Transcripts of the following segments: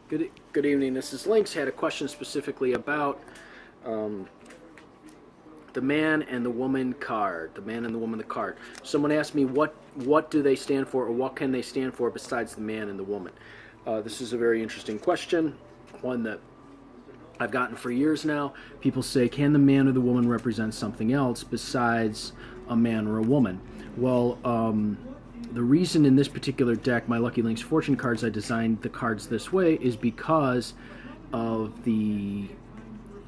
Good evening. This is Lynx. Had a question specifically about the man and the woman card. The man and the woman the card. Someone asked me what do they stand for, or what can they stand for besides the man and the woman. This is a very interesting question, one that I've gotten for years now. People say, can the man or the woman represent something else besides a man or a woman? Well, the reason in this particular deck, my Lucky Links Fortune cards, I designed the cards this way is because of the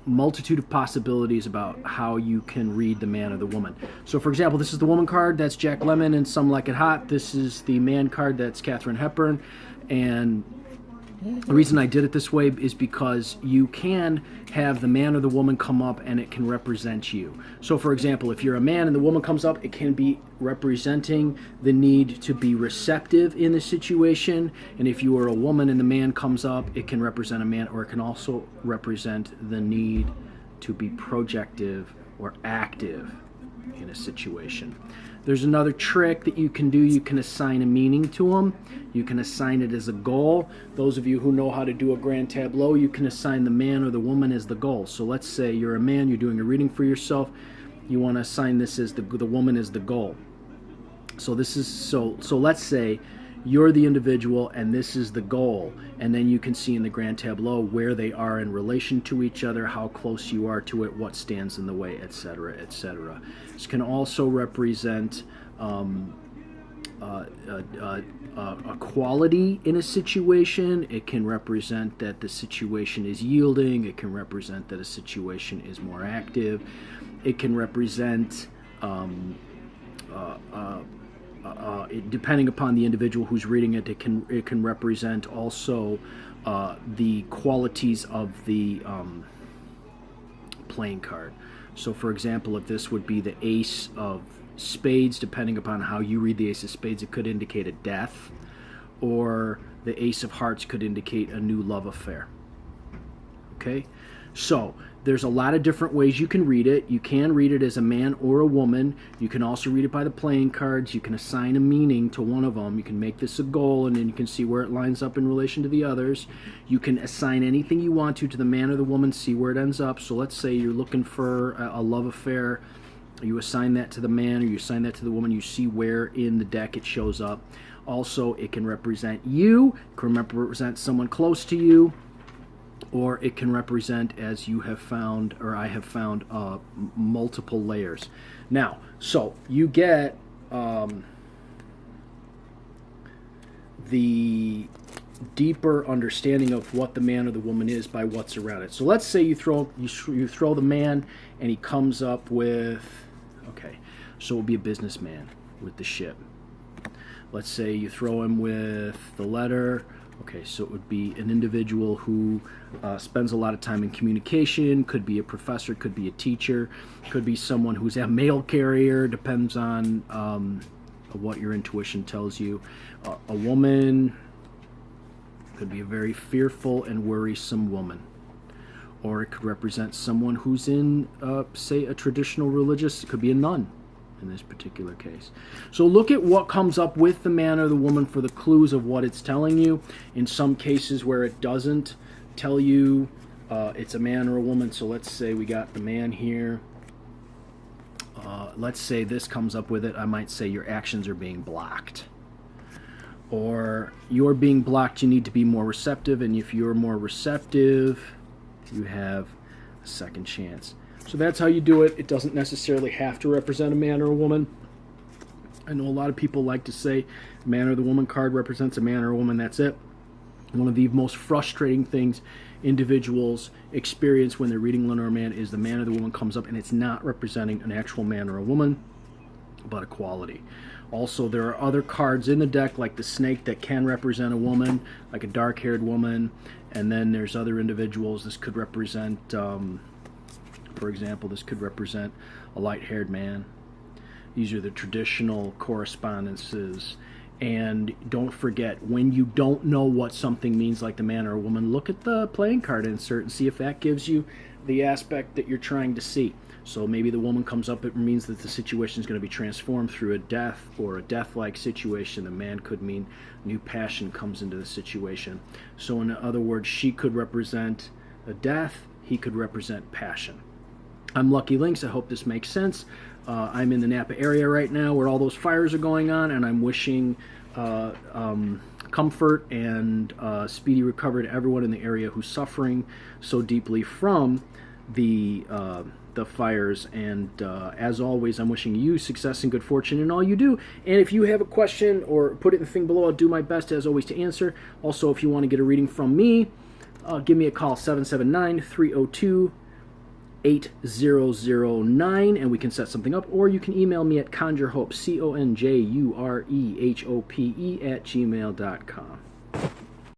multitude of possibilities about how you can read the man or the woman. So, for example, this is the woman card. That's Jack Lemmon and Some Like It Hot. This is the man card. That's Katharine Hepburn. And the reason I did it this way is because you can have the man or the woman come up and it can represent you. So, for example, if you're a man and the woman comes up, it can be representing the need to be receptive in the situation. And if you are a woman and the man comes up, it can represent a man, or it can also represent the need to be projective or active in a situation. There's another trick that you can do. You can assign a meaning to them. You can assign it as a goal. Those of you who know how to do a grand tableau, you can assign the man or the woman as the goal. So let's say you're a man, you're doing a reading for yourself. You want to assign this as the woman as the goal. So this is so let's say you're the individual and this is the goal, and then you can see in the grand tableau where they are in relation to each other, how close you are to it, what stands in the way, etc., etc. This can also represent a quality in a situation. It can represent that the situation is yielding. It can represent that a situation is more active. It can represent depending upon the individual who's reading it, it can represent also the qualities of the playing card. So, for example, if this would be the Ace of Spades, depending upon how you read the Ace of Spades, it could indicate a death, or the Ace of Hearts could indicate a new love affair. Okay? So, there's a lot of different ways you can read it. You can read it as a man or a woman. You can also read it by the playing cards. You can assign a meaning to one of them. You can make this a goal, and then you can see where it lines up in relation to the others. You can assign anything you want to the man or the woman, see where it ends up. So let's say you're looking for a love affair. You assign that to the man, or you assign that to the woman. You see where in the deck it shows up. Also, it can represent you. It can represent someone close to you. Or it can represent, as you have found, or I have found, multiple layers. Now, so you get the deeper understanding of what the man or the woman is by what's around it. So let's say you throw the man, and he comes up with, okay, so it would be a businessman with the ship. Let's say you throw him with the letter. Okay, so it would be an individual who spends a lot of time in communication, could be a professor, could be a teacher, could be someone who's a mail carrier, depends on what your intuition tells you. A woman could be a very fearful and worrisome woman. Or it could represent someone who's in, say, a traditional religious, it could be a nun in this particular case. So look at what comes up with the man or the woman for the clues of what it's telling you. In some cases where it doesn't tell you it's a man or a woman, so let's say we got the man here. Let's say this comes up with it. I might say your actions are being blocked. Or you're being blocked, you need to be more receptive, and if you're more receptive, you have a second chance. So that's how you do it. It doesn't necessarily have to represent a man or a woman. I know a lot of people like to say man or the woman card represents a man or a woman, that's it. One of the most frustrating things individuals experience when they're reading Lenormand is the man or the woman comes up and it's not representing an actual man or a woman, but a quality. Also, there are other cards in the deck, like the snake, that can represent a woman, like a dark-haired woman. And then there's other individuals. This could represent... for example, this could represent a light-haired man. These are the traditional correspondences. And don't forget, when you don't know what something means, like the man or a woman, look at the playing card insert and see if that gives you the aspect that you're trying to see. So maybe the woman comes up, it means that the situation is going to be transformed through a death or a death-like situation. The man could mean new passion comes into the situation. So in other words, she could represent a death, he could represent passion. I'm Lucky Links. I hope this makes sense. I'm in the Napa area right now where all those fires are going on, and I'm wishing comfort and speedy recovery to everyone in the area who's suffering so deeply from the fires. And as always, I'm wishing you success and good fortune in all you do. And if you have a question or put it in the thing below, I'll do my best, as always, to answer. Also, if you want to get a reading from me, give me a call, 779-302-8009, and we can set something up. Or you can email me at conjurehope, CONJUREHOPE @gmail.com.